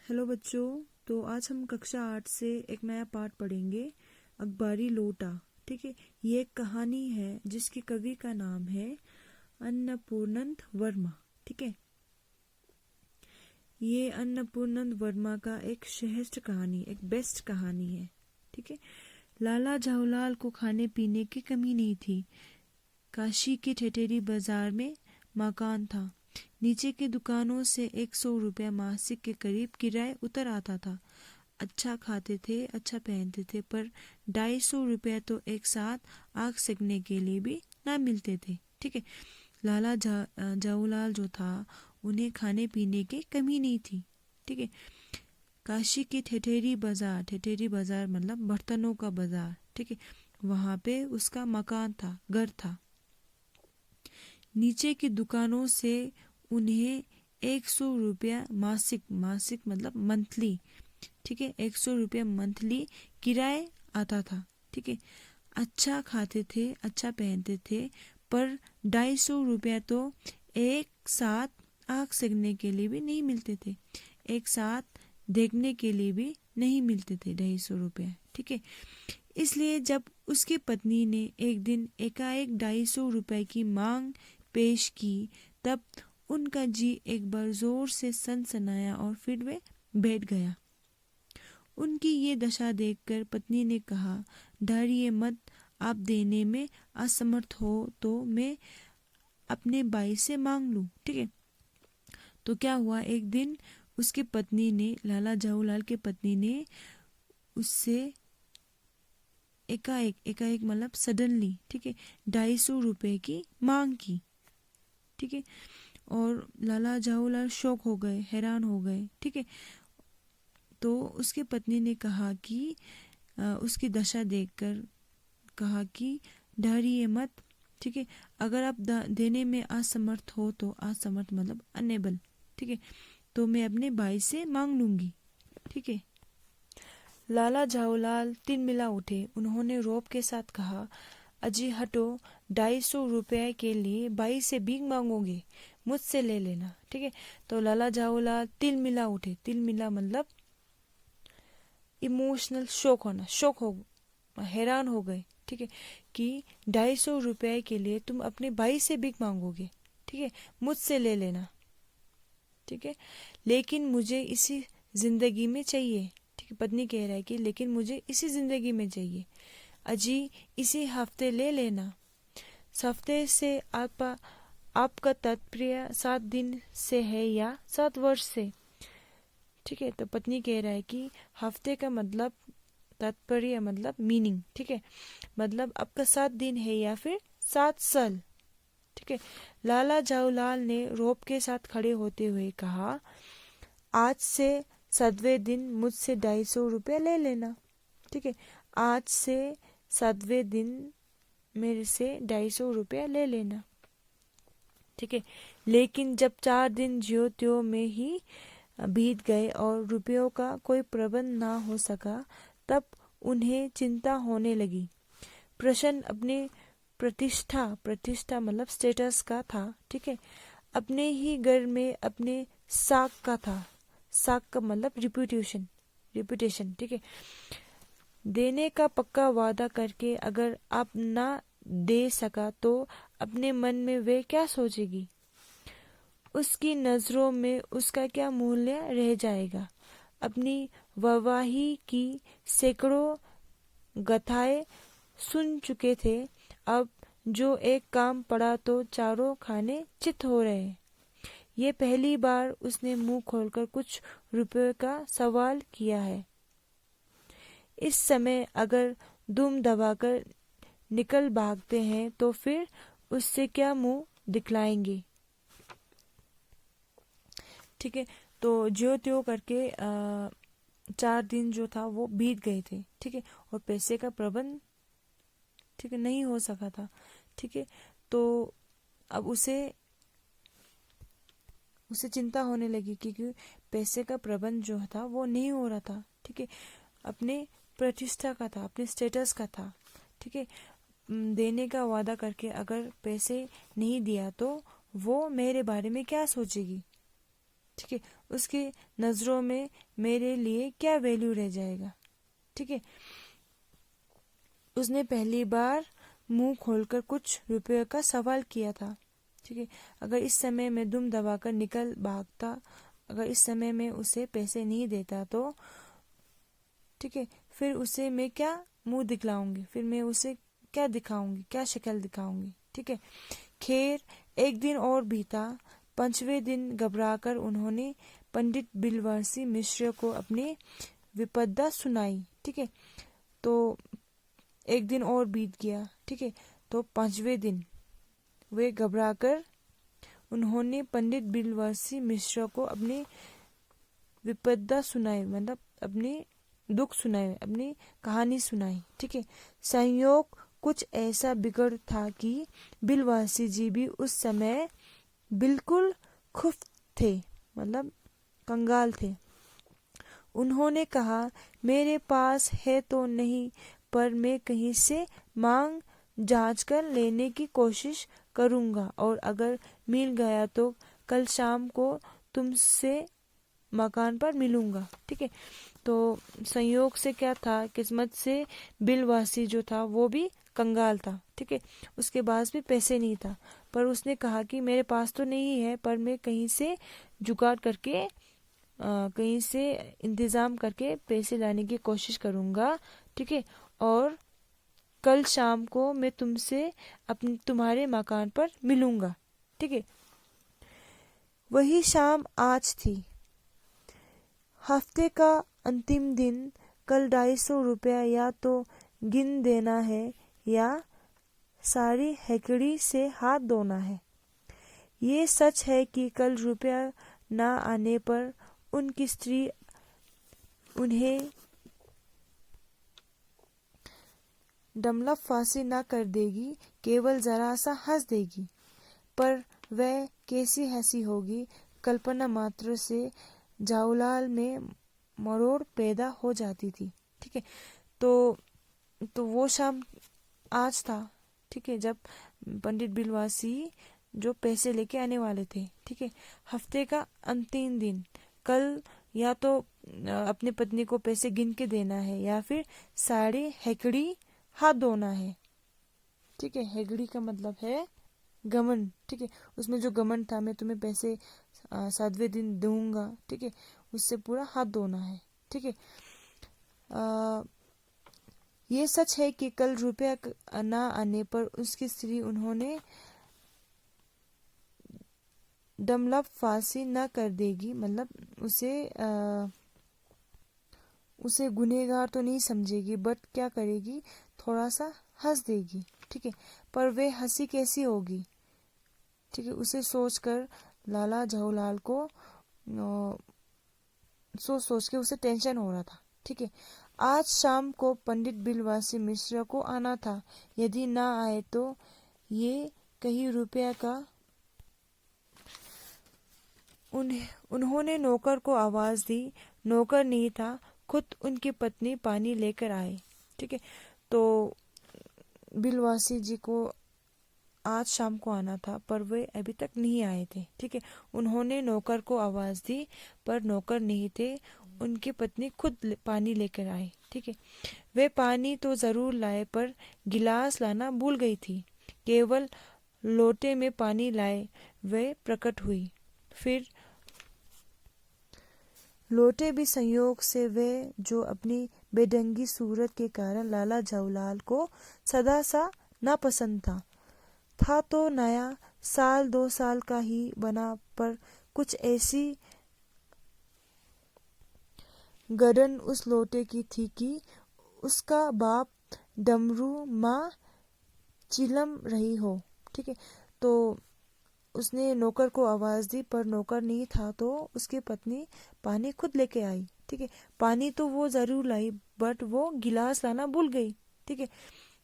Hello बच्चों। तो आज हम कक्षा 8 से एक नया पाठ पढ़ेंगे, अखबारी लोटा। ठीक है, ये एक कहानी है जिसके कवि का नाम है अन्नपूर्णंत वर्मा। ठीक है, ये अन्नपूर्णंत वर्मा का एक श्रेष्ठ कहानी, एक बेस्ट कहानी है। ठीक है, लाला जवाहरलाल को खाने पीने की कमी नहीं थी। काशी के ठठेरी बाजार में मकान था। नीचे की दुकानों से 100 रुपया मासिक के करीब किराया उतर आता था। अच्छा खाते थे, अच्छा पहनते थे, पर 250 रुपया तो एक साथ आग सेकने के लिए भी ना मिलते थे। ठीक है, लाला जवाहरलाल जो था, उन्हें खाने पीने की कमी नहीं थी। ठीक है, काशी की ठठेरी बाजार मतलब बर्तनों का बाजार। ठीक है, वहां पे उसका मकान था, घर था। नीचे की दुकानों से उन्हें 100 रुपया मासिक मतलब मंथली। ठीक है, 100 रुपया मंथली किराया आता था। ठीक है, अच्छा खाते थे, अच्छा पहनते थे, पर 250 रुपया तो एक साथ आग सेकने के लिए भी नहीं मिलते थे, एक साथ देखने के लिए भी नहीं मिलते थे 250 रुपया। ठीक है, इसलिए जब उसकी पत्नी ने एक दिन एकाएक 250 रुपए की मांग पेश की, तब उनका जी एक बार जोर से सनसनाया और फिर वे बैठ गया। उनकी ये दशा देखकर पत्नी ने कहा, डरिए मत, आप देने में असमर्थ हो तो मैं अपने भाई से मांग लूं। ठीक है, तो क्या हुआ, एक दिन उसकी पत्नी ने, लाला जवाहरलाल की पत्नी ने उससे एकाएक मतलब सडनली, ठीक है, 250 रुपए की मांग की। ठीक है, और लाला जवाहरलाल शौक हो गए, हैरान हो गए। ठीक है, तो उसकी पत्नी ने कहा कि उसकी दशा देखकर कहा कि डरिए मत। ठीक है, अगर आप देने में असमर्थ हो तो, असमर्थ मतलब अनेबल, ठीक है, तो मैं अपने भाई से मांग लूंगी। ठीक है, लाला जवाहरलाल तिलमिला उठे। उन्होंने रौब के साथ कहा, अजी हटो, 250 रुपये के लिए भाई से भीख मांगोगे, मुझसे ले लेना। ठीक है, तो लाला जवाहरलाल तिलमिला उठे। तिलमिला मतलब इमोशनल शॉक होना, हैरान हो गए। ठीक है, कि 250 रुपये के लिए तुम अपने भाई से भीख मांगोगे, ठीक है, मुझसे ले लेना। ठीक है, लेकिन मुझे इसी जिंदगी में चाहिए। ठीक है, पत्नी कह रहा है कि लेकिन मुझे इसी जिंदगी में चाहिए। अजी इसी हफ्ते ले लेना। हफ्ते से आपका तात्पर्य 7 दिन से है या 7 वर्ष से? ठीक है, तो पत्नी कह रहा है कि हफ्ते का मतलब, तात्पर्य मतलब मीनिंग। ठीक है, मतलब आपका 7 दिन है या फिर 7 साल। ठीक है, लाला जवाहरलाल ने रौब के साथ खड़े होते हुए कहा, आज से 7वें दिन मुझसे 250 रुपया ले लेना। ठीक है, आज से 7वें दिन मेरे से 250 रुपया ले लेना। ठीक है, लेकिन जब 4 दिन ज्यों त्यों में ही बीत गए और रुपयों का कोई प्रबंध ना हो सका, तब उन्हें चिंता होने लगी। प्रश्न अपने प्रतिष्ठा मतलब स्टेटस का था। ठीक है, अपने ही घर में अपने साख का था। साख का मतलब रिप्यूटेशन। ठीक है, देने का पक्का वादा करके अगर आप ना दे सका तो अपने मन में वे क्या सोचेगी, उसकी नजरों में उसका क्या मूल्य रह जाएगा। अपनी वाहवाही की सैकड़ों गाथाएं सुन चुके थे, अब जो एक काम पड़ा तो चारों खाने चित हो रहे। ये पहली बार उसने मुंह खोलकर कुछ रुपए का सवाल किया है। इस समय अगर दुम दबाकर निकल भागते हैं तो फिर उससे क्या मुंह दिखलाएंगे। ठीक है, तो ज्यों त्यों करके 4 दिन जो था वो बीत गए थे। ठीक है, और पैसे का प्रबंध, ठीक है, नहीं हो सका था। ठीक है, तो अब उसे चिंता होने लगी क्योंकि पैसे का प्रबंध जो था वो नहीं हो रहा था। ठीक है, अपने प्रतिष्ठा का था, अपने स्टेटस का था। ठीक है, देने का वादा करके अगर पैसे नहीं दिया तो वो मेरे बारे में क्या सोचेगी। ठीक है, उसकी नज़रों में मेरे लिए क्या वैल्यू रह जाएगा। ठीक है, उसने पहली बार मुंह खोलकर कुछ रुपये का सवाल किया था। ठीक है, अगर इस समय मैं दुम दबाकर निकल भागता, अगर इस समय मैं उसे पैसे नहीं देता तो ठीक है, फिर उसे मैं क्या मुंह दिखलाऊंगी, फिर मैं उसे क्या दिखाऊंगी, क्या शक्ल दिखाऊंगी। ठीक है, खैर एक दिन और बीता। 5वें दिन घबराकर उन्होंने पंडित बिलवासी मिश्र को अपनी विपदा सुनाई। ठीक है, तो एक दिन और बीत गया। ठीक है, तो 5वें दिन वे घबराकर उन्होंने पंडित बिलवासी मिश्र को अपनी विपदा सुनाई, मतलब अपनी दुख सुनाए, अपनी कहानी सुनाई। ठीक है, संयोग कुछ ऐसा बिगड़ था कि बिलवासी जी भी उस समय बिल्कुल खुफ थे, मतलब कंगाल थे। उन्होंने कहा, मेरे पास है तो नहीं, पर मैं कहीं से मांग जांच कर लेने की कोशिश करूंगा, और अगर मिल गया तो कल शाम को तुमसे मकान पर मिलूंगा। ठीक है, तो संयोग से क्या था, किस्मत से बिलवासी जो था वो भी कंगाल था। ठीक है, उसके पास भी पैसे नहीं था, पर उसने कहा कि मेरे पास तो नहीं है, पर मैं कहीं से जुगाड़ करके कहीं से इंतजाम करके पैसे लाने की कोशिश करूंगा। ठीक है, और कल शाम को मैं तुमसे तुम्हारे मकान पर मिलूंगा। ठीक है, वही शाम आज थी, हफ्ते का अंतिम दिन। कल 250 रुपया या तो गिन देना है या सारी हेकड़ी से हाथ धोना है। ये सच है कि कल रुपया ना आने पर उनकी स्त्री उन्हें डमला फांसी ना कर देगी, केवल जरा सा हंस देगी। पर वह कैसी हंसी होगी, कल्पना मात्र से जाऊलाल में मरोड़ पैदा हो जाती थी। ठीक है, तो वो शाम आज था। ठीक है, जब पंडित बिलवासी जो पैसे लेके आने वाले थे। ठीक है, हफ्ते का अंतिम दिन। कल या तो अपनी पत्नी को पैसे गिन के देना है या फिर साड़ी हेकड़ी हाथ धोना है। ठीक है, हेगड़ी का मतलब है गमन। ठीक है, उसमें जो गमन था, मैं तुम्हें पैसे 7वें दिन दूंगा। ठीक है, उससे पूरा हाथ धोना है। ठीक है, ये सच है कि कल रुपया ना आने पर उसकी स्त्री उन्होंने डमला फांसी न कर देगी, मतलब उसे गुनहगार तो नहीं समझेगी, बट क्या करेगी, थोड़ा सा हंस देगी। ठीक है, पर वे हंसी कैसी होगी। ठीक है, उसे सोचकर लाला जवाहरलाल को सोच के उसे टेंशन हो रहा था। ठीक है, आज शाम को पंडित बिलवासी मिश्र को आना था, यदि ना आए तो ये कहीं रुपया का। उन्होंने नौकर को आवाज दी। नौकर नहीं था, खुद उनकी पत्नी पानी लेकर आए। ठीक है, तो बिलवासी जी को आज शाम को आना था, पर वे अभी तक नहीं आए थे। ठीक है, उन्होंने नौकर को आवाज दी, पर नौकर नहीं थे, उनकी पत्नी खुद पानी लेकर आए। ठीक है, वे पानी तो जरूर लाए, पर गिलास लाना भूल गई थी। केवल लोटे में पानी लाए वे प्रकट हुई। फिर लोटे भी संयोग से वे जो अपनी बेढंगी सूरत के कारण लाला जवाहरलाल को सदा सा नापसंद था तो नया, 1-2 साल का ही बना, पर कुछ ऐसी गड़न उस लोटे की थी कि उसका बाप डमरू माँ चिलम रही हो। ठीक है, तो उसने नौकर को आवाज दी, पर नौकर नहीं था, तो उसकी पत्नी पानी खुद लेके आई। ठीक है, पानी तो वो जरूर लाई, बट वो गिलास लाना भूल गई। ठीक है,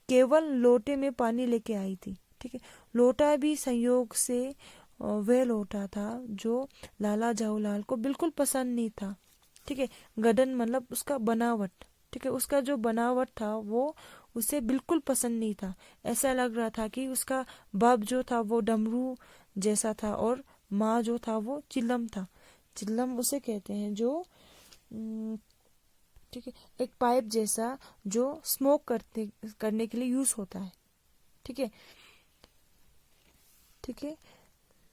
केवल लोटे में पानी लेके आई थी। ठीक है, लोटा भी संयोग से वह लोटा था जो लाला जवाहरलाल को बिल्कुल पसंद नहीं था। ठीक है, गडन मतलब उसका बनावट। ठीक है, उसका जो बनावट था वो उसे बिल्कुल पसंद नहीं था। ऐसा लग रहा था कि उसका बाप जो था वो डमरू जैसा था और माँ जो था वो चिलम था। चिल्लम उसे कहते हैं जो ठीक है, एक पाइप जैसा जो स्मोक करने के लिए यूज होता है। ठीक है, ठीक है।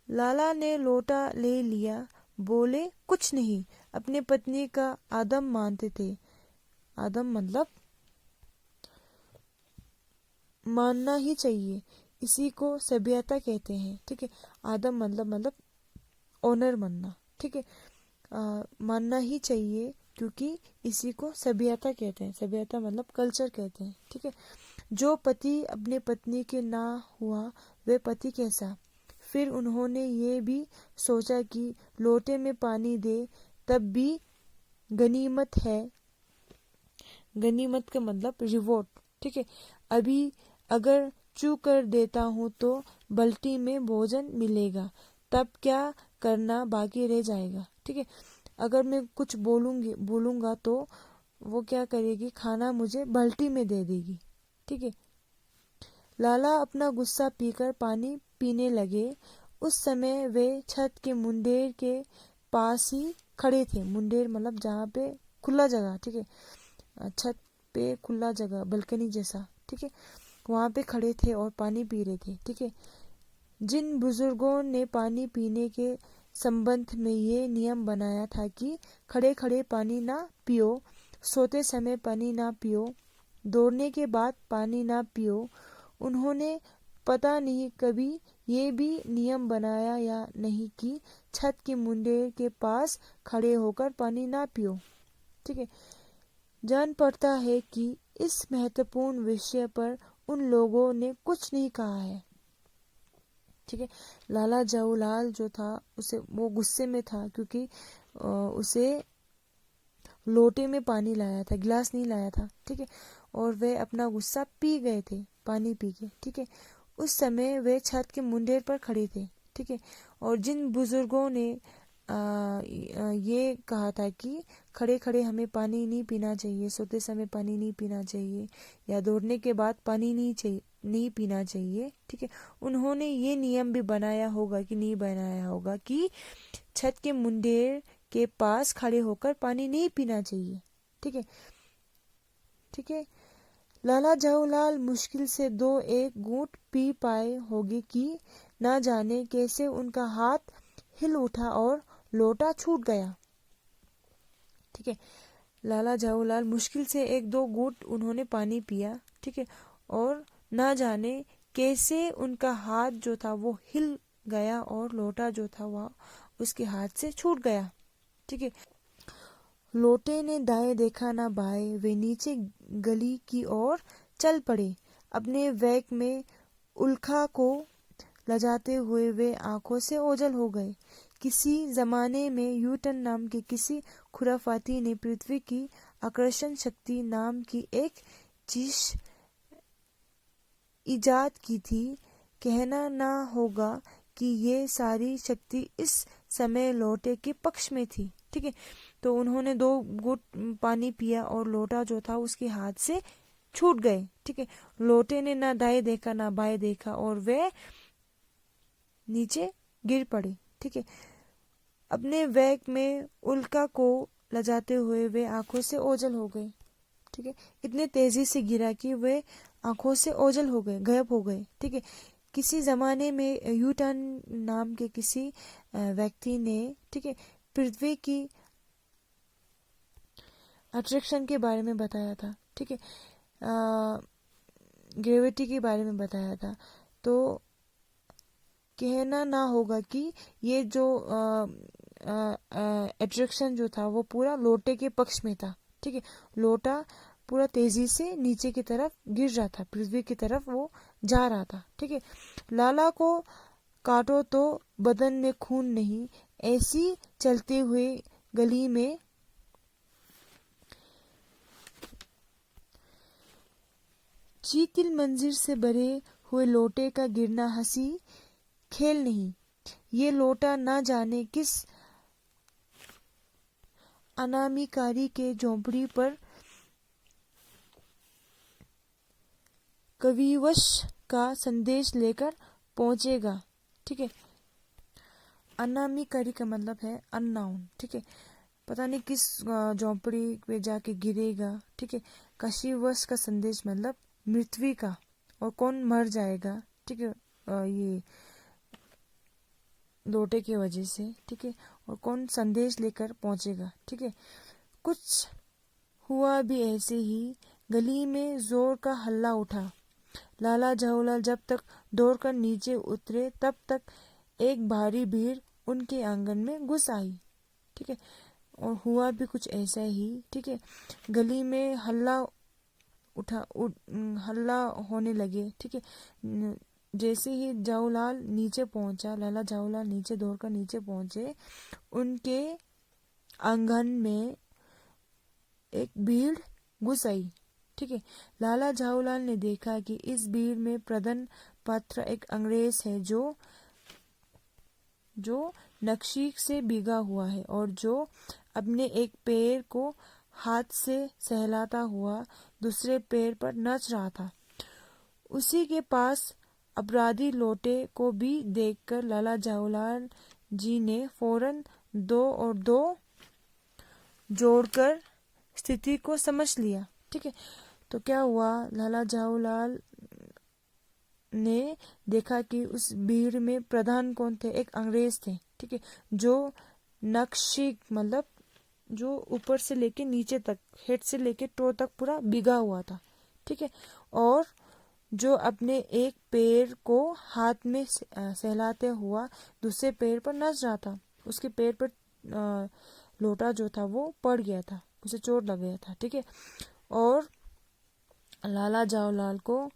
लाला ने लोटा ले लिया, बोले कुछ नहीं। अपने पत्नी का आदम मानते थे। आदम मतलब मानना ही चाहिए, इसी को सभ्यता कहते हैं। ठीक है, आदम मतलब ऑनर मानना। ठीक है, मानना ही चाहिए क्योंकि इसी को सभ्यता कहते हैं। सभ्यता मतलब कल्चर कहते हैं। ठीक है, जो पति अपने पत्नी के ना हुआ वह पति कैसा। फिर उन्होंने ये भी सोचा कि लोटे में पानी दे तब भी गनीमत है। गनीमत का मतलब रिवॉर्ड। ठीक है, अभी अगर चू कर देता हूँ तो बाल्टी में भोजन मिलेगा, तब क्या करना बाकी रह जाएगा। ठीक है, अगर मैं कुछ बोलूंगा तो वो क्या करेगी, खाना मुझे बाल्टी में दे देगी। ठीक है, लाला अपना गुस्सा पीकर पानी पीने लगे। उस समय वे छत के मुंडेर के पास ही खड़े थे। मुंडेर मतलब जहाँ पे खुला जगह। ठीक है, छत पे खुला जगह, बालकनी जैसा। ठीक है, वहां पे खड़े थे और पानी पी रहे थे। ठीक है, जिन बुजुर्गों ने पानी पीने के संबंध में ये नियम बनाया था कि खड़े खड़े पानी ना पियो, सोते समय पानी ना पियो, दौड़ने के बाद पानी ना पियो, उन्होंने पता नहीं कभी ये भी नियम बनाया या नहीं कि छत के मुंडेर के पास खड़े होकर पानी ना पियो। ठीक है, जान पड़ता है कि इस महत्वपूर्ण विषय पर उन लोगों ने कुछ नहीं कहा है। ठीक है, लाला जवाहरलाल जो था उसे वो गुस्से में था क्योंकि उसे लोटे में पानी लाया था, गिलास नहीं लाया था। ठीक है, और वे अपना गुस्सा पी गए थे पानी पी के। ठीक है, उस समय वे छत के मुंडेर पर खड़े थे। ठीक है, और जिन बुजुर्गों ने ये कहा था कि खड़े खड़े हमें पानी नहीं पीना चाहिए, सोते समय पानी नहीं पीना चाहिए, या दौड़ने के बाद पानी नहीं पीना चाहिए। ठीक है, उन्होंने ये नियम भी बनाया होगा कि नहीं बनाया होगा कि छत के मुंडेर के पास खड़े होकर पानी नहीं पीना चाहिए। ठीक है, ठीक है। लाला जवाहरलाल मुश्किल से 2-1 घूंट पी पाए होंगे कि ना जाने कैसे उनका हाथ हिल उठा और लोटा छूट गया। ठीक है, लाला जवाहरलाल मुश्किल से 1-2 घूंट उन्होंने पानी पिया। ठीक है, और ना जाने कैसे उनका हाथ जो था वो हिल गया और लोटा जो था वह उसके हाथ से छूट गया। ठीक है, लोटे ने दाएं देखा ना बाएं, वे नीचे गली की ओर चल पड़े। अपने वेग में उल्का को लजाते हुए वे आंखों से ओझल हो गए। किसी जमाने में न्यूटन नाम के किसी खुराफाती ने पृथ्वी की आकर्षण शक्ति नाम की एक चीज इजाद की थी। कहना ना होगा कि ये सारी शक्ति इस समय लोटे के पक्ष में थी। ठीक है, तो उन्होंने 2 घूंट पानी पिया और लोटा जो था उसके हाथ से छूट गए। ठीक है, लोटे ने ना दाएं देखा ना बाएं देखा और वे नीचे गिर पड़े। ठीक है, अपने वेग में उल्का को लजाते हुए वे आंखों से ओझल हो गए। ठीक है, इतने तेजी से गिरा कि वे आंखों से ओझल हो गए, गायब हो गए। ठीक है, किसी जमाने में न्यूटन नाम के किसी व्यक्ति ने ठीक है पृथ्वी की अट्रैक्शन के बारे में बताया था। ठीक है, ग्रेविटी के बारे में बताया था। तो कहना ना होगा कि ये जो अट्रैक्शन जो था वो पूरा लोटे के पक्ष में था। ठीक है, लोटा पूरा तेजी से नीचे की तरफ गिर रहा था, पृथ्वी की तरफ वो जा रहा था। ठीक है, लाला को काटो तो बदन में खून नहीं, ऐसी चलते हुए गली में चीतिल मंजिल से भरे हुए लोटे का गिरना हंसी खेल नहीं। ये लोटा ना जाने किस अनामिकारी के झोंपड़ी पर कविवश का संदेश लेकर पहुंचेगा। ठीक है, अनामिकारी का मतलब है अननाउन, ठीक है। पता नहीं किस झोंपड़ी पे जाके गिरेगा, ठीक है। कशिवश का संदेश मतलब मृत्यु का, और कौन मर जाएगा, ठीक है, ये लोटे की वजह से, ठीक है। और कौन संदेश लेकर पहुंचेगा, ठीक है। कुछ हुआ भी ऐसे ही, गली में जोर का हल्ला उठा। लाला जवाहरलाल जब तक दौड़कर नीचे उतरे तब तक एक भारी भीड़ उनके आंगन में घुस आई, ठीक है। और हुआ भी कुछ ऐसा ही, ठीक है। गली में हल्ला होने लगे, ठीक है। जैसे ही जवाहरलाल नीचे पहुंचा, लाला जवाहरलाल नीचे दौड़कर नीचे पहुंचे, उनके आंगन में एक भीड़ घुस आई, ठीक है। लाला जवाहरलाल ने देखा कि इस भीड़ में प्रधान पात्र एक अंग्रेज है जो नक्शी से भीगा हुआ है और जो अपने एक पैर को हाथ से सहलाता हुआ दूसरे पैर पर नाच रहा था। उसी के पास अपराधी लोटे को भी देखकर लाला जवाहरलाल जी ने फौरन 2 और 2 जोड़कर स्थिति को समझ लिया, ठीक है। तो क्या हुआ, लाला जवाहरलाल ने देखा कि उस भीड़ में प्रधान कौन थे, एक अंग्रेज थे, ठीक है, जो नक्शी मतलब जो ऊपर से लेके नीचे तक, हेड से लेके टो तक पूरा बिगा हुआ था, ठीक है। और जो अपने एक पैर को हाथ में सहलाते हुआ दूसरे पैर पर नाच रहा था। उसके पैर पर लोटा जो था वो पड़ गया था, उसे चोट लग गया था, ठीक है। और लाला जवाहरलाल को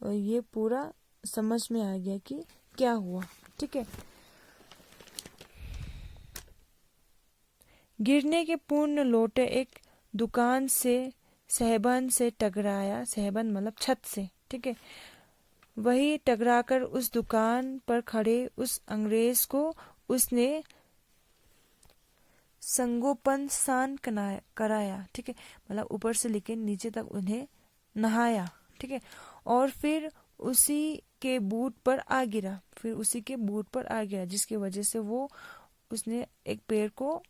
ये पूरा समझ में आ गया कि क्या हुआ, ठीक है। गिरने के पूर्ण लोटे एक दुकान से सहबन से टकराया, सहबन मतलब छत से, ठीक है। वही टकराकर उस दुकान पर खड़े उस अंग्रेज को उसने संगोपन कराया, ठीक है। मतलब ऊपर से लेकर नीचे तक उन्हें नहाया, ठीक है। और फिर उसी के बूट पर आ गिरा, जिसकी वजह से वो उसने एक पैर को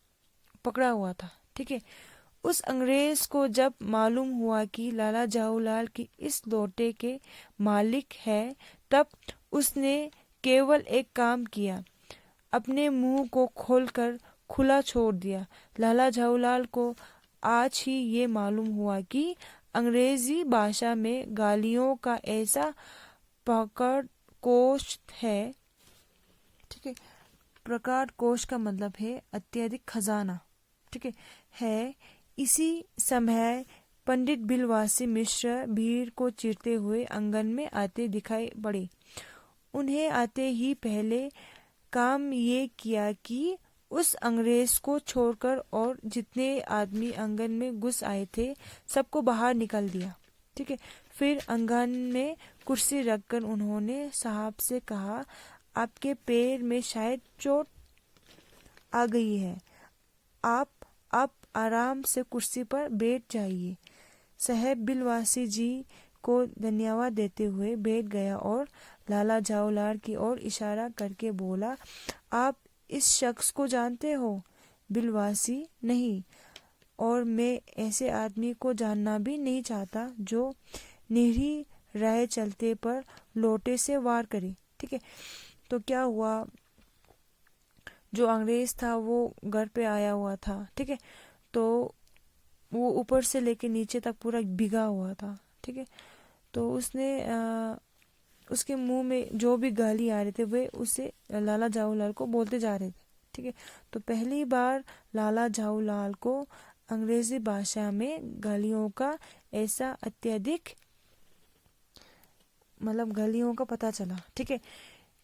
पकड़ा हुआ था, ठीक है। उस अंग्रेज को जब मालूम हुआ कि लाला जवाहरलाल की इस लोटे के मालिक है, तब उसने केवल एक काम किया, अपने मुंह को खोलकर खुला छोड़ दिया। लाला जवाहरलाल को आज ही ये मालूम हुआ कि अंग्रेजी भाषा में गालियों का ऐसा प्रकट कोश है, ठीक है। प्रकट कोश का मतलब है अत्यधिक खजाना, ठीक है। इसी समय पंडित बिलवासी मिश्र भीड़ को चीरते हुए आंगन में आते दिखाई पड़े। उन्हें आते ही पहले काम ये किया कि उस अंग्रेज को छोड़कर और जितने आदमी आंगन में घुस आए थे सबको बाहर निकाल दिया, ठीक है। फिर आंगन में कुर्सी रखकर उन्होंने साहब से कहा, आपके पैर में शायद चोट आ गई है, आप आराम से कुर्सी पर बैठ जाइए। साहब बिलवासी जी को धन्यवाद देते हुए बैठ गया और लाला जवाहरलाल की ओर इशारा करके बोला, आप इस शख्स को जानते हो? बिलवासी, नहीं, और मैं ऐसे आदमी को जानना भी नहीं चाहता जो निरी राह चलते पर लोटे से वार करे, ठीक है। तो क्या हुआ, जो अंग्रेज था वो घर पे आया हुआ था, ठीक है। तो वो ऊपर से लेके नीचे तक पूरा भीगा हुआ था, ठीक है। तो उसके मुंह में जो भी गाली आ रहे थे वे उसे लाला जवाहरलाल को बोलते जा रहे थे, ठीक है। तो पहली बार लाला जवाहरलाल को अंग्रेजी भाषा में गालियों का ऐसा अत्यधिक मतलब गालियों का पता चला, ठीक है,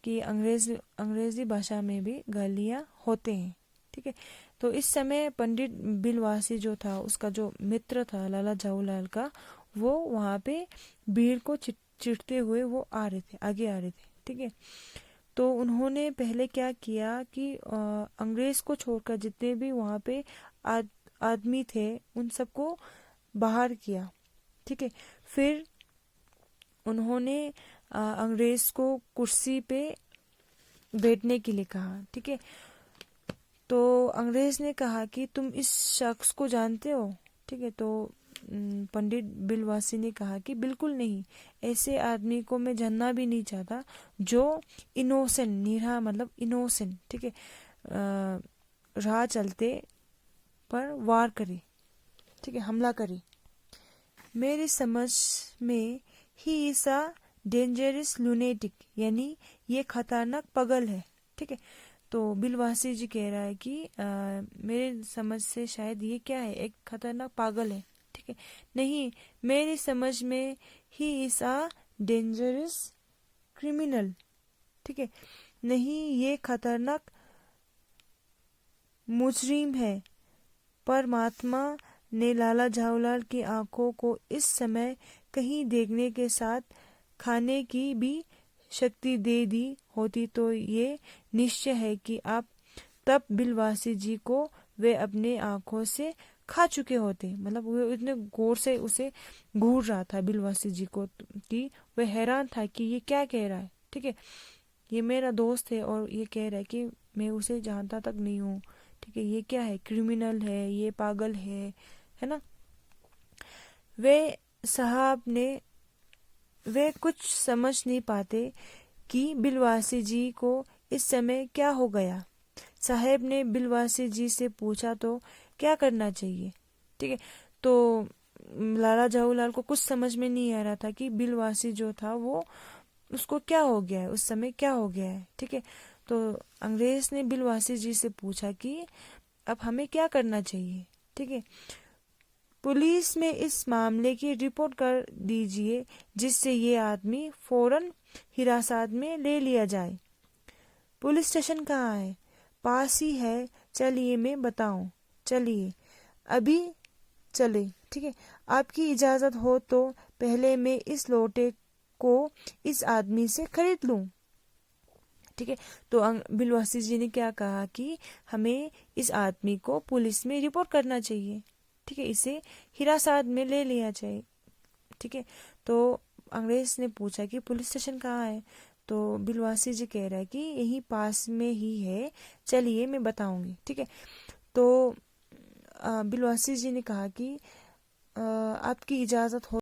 कि अंग्रेजी भाषा में भी गालियां होते हैं, ठीक है। तो इस समय पंडित बिलवासी जो था, उसका जो मित्र था लाला जवाहरलाल का, वो वहाँ पे भीड़ को चिढ़ते हुए वो आगे आ रहे थे, ठीक है। तो उन्होंने पहले क्या किया कि अंग्रेज को छोड़कर जितने भी वहाँ पे आदमी थे उन सबको बाहर किया, ठीक है। फिर उन्होंने अंग्रेज को कुर्सी पे बैठने के लिए कहा, ठीक है। तो अंग्रेज ने कहा कि तुम इस शख्स को जानते हो? ठीक है, तो पंडित बिलवासी ने कहा कि बिल्कुल नहीं, ऐसे आदमी को मैं जानना भी नहीं चाहता जो इनोसेंट, निरा मतलब इनोसेंट, ठीक है, राह चलते पर वार करे, ठीक है, हमला करे। मेरी समझ में he is a dangerous lunatic, यानी ये खतरनाक पागल है। ठीक है, तो बिलवासी जी कह रहा है कि मेरे समझ से शायद ये क्या है, एक खतरनाक पागल है। ठीक है, नहीं, मेरी समझ में he is a dangerous criminal. ठीक है, नहीं, ये खतरनाक मुजरिम है। परमात्मा ने लाला झाऊलाल की आंखों को इस समय कहीं देखने के साथ खाने की भी शक्ति दे दी होती तो ये निश्चय है कि आप तब बिलवासी जी को वे अपने आंखों से खा चुके होते। मतलब वो इतने गौर से उसे घूर रहा था बिलवासी जी को कि वह हैरान था कि ये क्या कह रहा है। ठीक है, ये मेरा दोस्त है और ये कह रहा है कि मैं उसे जानता तक नहीं हूँ। ठीक है, ये क्या है, क्रिमिनल है, ये पागल है ना। वे साहब ने वे कुछ समझ नहीं पाते कि बिलवासी जी को इस समय क्या हो गया। साहेब ने बिलवासी जी से पूछा तो क्या करना चाहिए। ठीक है, तो लाला जवाहरलाल को कुछ समझ में नहीं आ रहा था कि बिलवासी जो था वो उसको क्या हो गया है, उस समय क्या हो गया है। ठीक है, तो अंग्रेज ने बिलवासी जी से पूछा कि अब हमें क्या करना चाहिए। ठीक है, पुलिस में इस मामले की रिपोर्ट कर दीजिए जिससे ये आदमी फौरन हिरासत में ले लिया जाए। पुलिस स्टेशन कहाँ है? पास ही है, चलिए मैं बताऊं। चलिए अभी चले। ठीक है, आपकी इजाजत हो तो पहले मैं इस लोटे को इस आदमी से खरीद लूं। ठीक है, तो बिलवासी जी ने क्या कहा कि हमें इस आदमी को पुलिस में रिपोर्ट करना चाहिए। ठीक है, इसे हिरासत में ले लिया जाए। ठीक है, तो अंग्रेज ने पूछा कि पुलिस स्टेशन कहाँ है? तो बिलवासी जी कह रहा है कि यही पास में ही है, चलिए मैं बताऊंगी। ठीक है, तो बिलवासी जी ने कहा कि आपकी इजाज़त हो